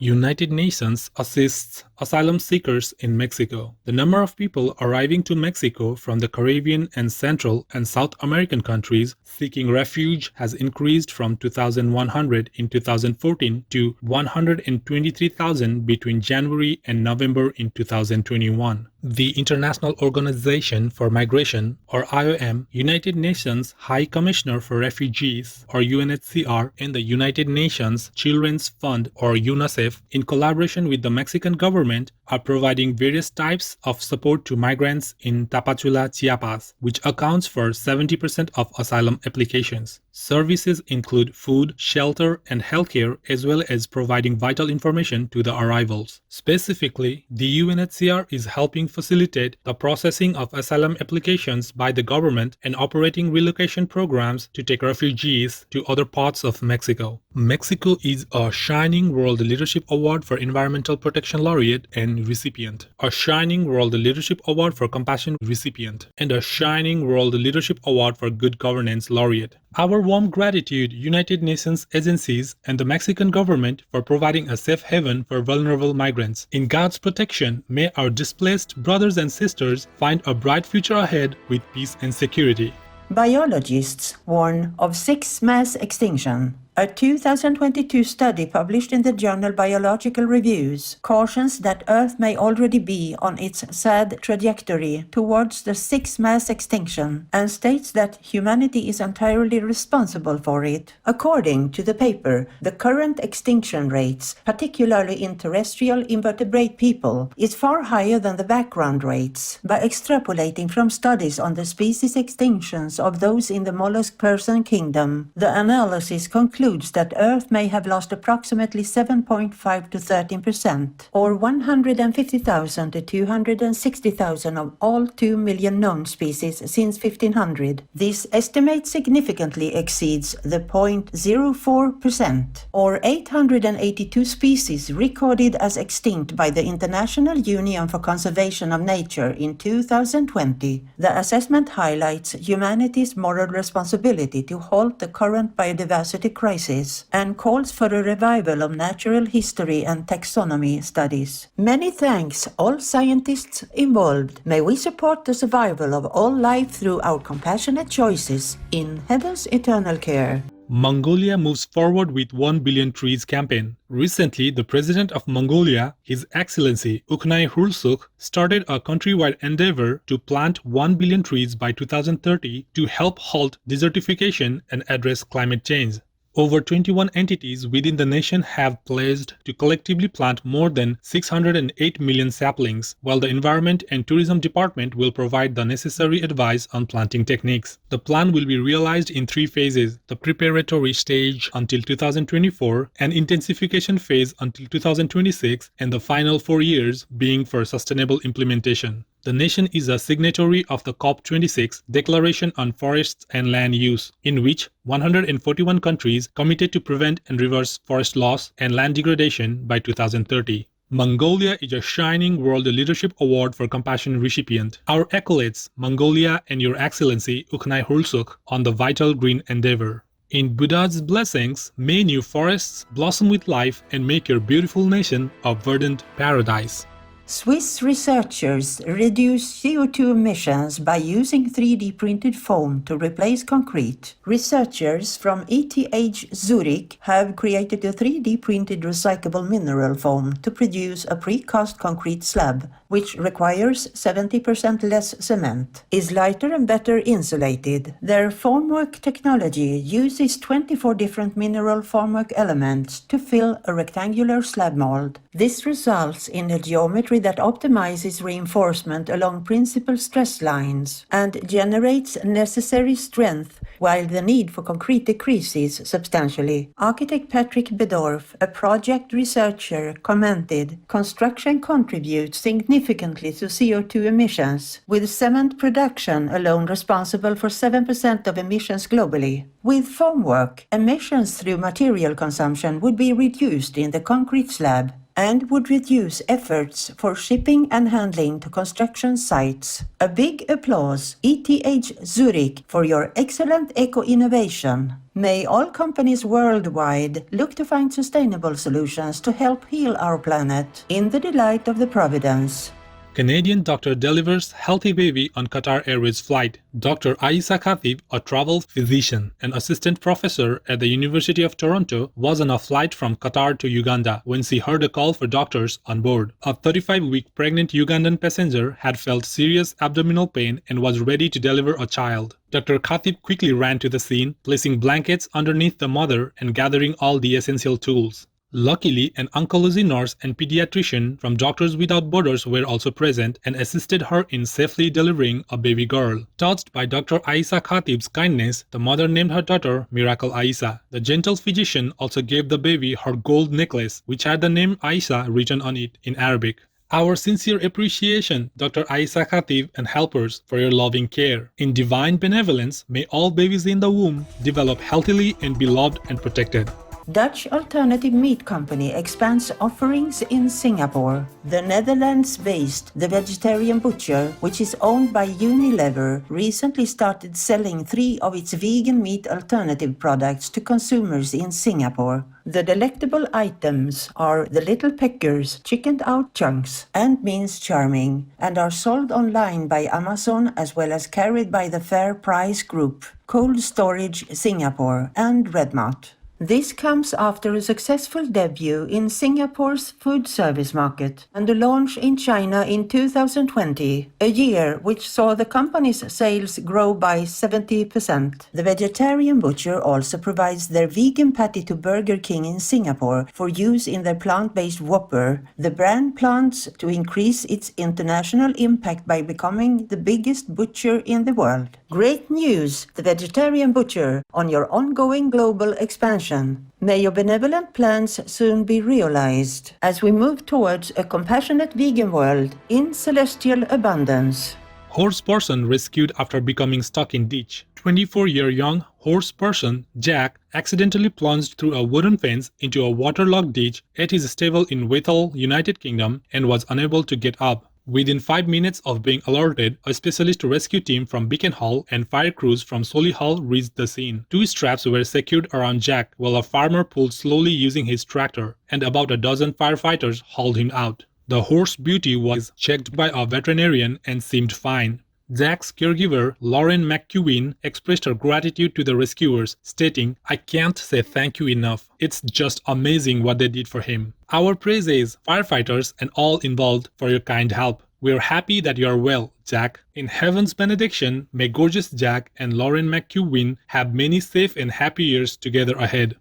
United Nations assists asylum seekers in Mexico. The number of people arriving to Mexico from the Caribbean and Central and South American countries seeking refuge has increased from 2,100 in 2014 to 123,000 between January and November in 2021. The International Organization for Migration, or IOM, United Nations High Commissioner for Refugees, or UNHCR, and the United Nations Children's Fund, or UNICEF, in collaboration with the Mexican government, are providing various types of support to migrants in Tapachula, Chiapas, which accounts for 70% of asylum applications. Services include food, shelter, and healthcare, as well as providing vital information to the arrivals. Specifically, the UNHCR is helping facilitate the processing of asylum applications by the government and operating relocation programs to take refugees to other parts of Mexico. Mexico is a Shining World Leadership Award for Environmental Protection Laureate and recipient, a Shining World Leadership Award for Compassion recipient, and a Shining World Leadership Award for Good Governance laureate. Our warm gratitude, United Nations agencies and the Mexican government for providing a safe haven for vulnerable migrants. In God's protection, may our displaced brothers and sisters find a bright future ahead with peace and security. Biologists warn of Sixth Mass Extinction. A 2022 study published in the journal Biological Reviews cautions that Earth may already be on its sad trajectory towards the Sixth Mass Extinction and states that humanity is entirely responsible for it. According to the paper, the current extinction rates, particularly in terrestrial invertebrate people, is far higher than the background rates. By extrapolating from studies on the species extinctions of those in the mollusk person kingdom, the analysis concludes that Earth may have lost approximately 7.5 to 13%, or 150,000 to 260,000 of all 2 million known species since 1500. This estimate significantly exceeds the 0.04%, or 882 species recorded as extinct by the International Union for Conservation of Nature in 2020. The assessment highlights humanity's moral responsibility to halt the current biodiversity crisis and calls for a revival of natural history and taxonomy studies. Many thanks all scientists involved. May we support the survival of all life through our compassionate choices in heaven's eternal care. Mongolia moves forward with 1 billion trees campaign. Recently, the president of Mongolia, His Excellency Ukhnay Khurelsukh, started a countrywide endeavor to plant 1 billion trees by 2030 to help halt desertification and address climate change. Over 21 entities within the nation have pledged to collectively plant more than 608 million saplings, while the Environment and Tourism Department will provide the necessary advice on planting techniques. The plan will be realized in 3 phases: the preparatory stage until 2024, an intensification phase until 2026, and the final 4 years being for sustainable implementation. The nation is a signatory of the COP26 Declaration on Forests and Land Use, in which 141 countries committed to prevent and reverse forest loss and land degradation by 2030. Mongolia is a Shining World Leadership Award for Compassion recipient. Our accolades, Mongolia and Your Excellency Ukhnay Khurelsukh, on the vital green endeavor. In Buddha's blessings, may new forests blossom with life and make your beautiful nation a verdant paradise. Swiss researchers reduce CO2 emissions by using 3D printed foam to replace concrete. Researchers from ETH Zurich have created a 3D printed recyclable mineral foam to produce a precast concrete slab, which requires 70% less cement, is lighter and better insulated. Their formwork technology uses 24 different mineral formwork elements to fill a rectangular slab mold. This results in a geometry that optimizes reinforcement along principal stress lines and generates necessary strength, while the need for concrete decreases substantially. Architect Patrick Bedorf, a project researcher, commented, "Construction contributes significantly to CO2 emissions, with cement production alone responsible for 7% of emissions globally. With formwork, emissions through material consumption would be reduced in the concrete slab, and would reduce efforts for shipping and handling to construction sites. A big applause, ETH Zurich, for your excellent eco-innovation. May all companies worldwide look to find sustainable solutions to help heal our planet in the delight of the Providence. Canadian doctor delivers healthy baby on Qatar Airways flight. Dr. Aisa Khatib, a travel physician and assistant professor at the University of Toronto, was on a flight from Qatar to Uganda when she heard a call for doctors on board. A 35-week pregnant Ugandan passenger had felt serious abdominal pain and was ready to deliver a child. Dr. Khatib quickly ran to the scene, placing blankets underneath the mother and gathering all the essential tools. Luckily, an oncology nurse and pediatrician from Doctors Without Borders were also present and assisted her in safely delivering a baby girl. Touched by Dr. Aisa Khatib's kindness, the mother named her daughter Miracle Aisa. The gentle physician also gave the baby her gold necklace, which had the name Aisa written on it in Arabic. Our sincere appreciation, Dr. Aisa Khatib and helpers, for your loving care. In divine benevolence, may all babies in the womb develop healthily and be loved and protected. Dutch Alternative Meat Company expands offerings in Singapore. The Netherlands-based The Vegetarian Butcher, which is owned by Unilever, recently started selling 3 of its vegan meat alternative products to consumers in Singapore. The delectable items are the Little Peckers chickened out chunks and Mince Charming, and are sold online by Amazon as well as carried by the Fair Price Group, Cold Storage Singapore, and Redmart. This comes after a successful debut in Singapore's food service market and a launch in China in 2020, a year which saw the company's sales grow by 70%. The Vegetarian Butcher also provides their vegan patty to Burger King in Singapore for use in their plant-based Whopper. The brand plans to increase its international impact by becoming the biggest butcher in the world. Great news, The Vegetarian Butcher, on your ongoing global expansion. May your benevolent plans soon be realized as we move towards a compassionate vegan world in celestial abundance. Horse person rescued after becoming stuck in ditch. 24-year-young horse person, Jack, accidentally plunged through a wooden fence into a waterlogged ditch at his stable in Withal, United Kingdom, and was unable to get up. Within 5 minutes of being alerted, a specialist rescue team from Beacon Hall and fire crews from Solihull reached the scene. 2 straps were secured around Jack while a farmer pulled slowly using his tractor, and about a dozen firefighters hauled him out. The horse Beauty was checked by a veterinarian and seemed fine. Jack's caregiver, Lauren McEwen, expressed her gratitude to the rescuers, stating, "I can't say thank you enough. It's just amazing what they did for him. Our praises, firefighters and all involved, for your kind help. We're happy that you're well, Jack. In heaven's benediction, may gorgeous Jack and Lauren McEwen have many safe and happy years together ahead."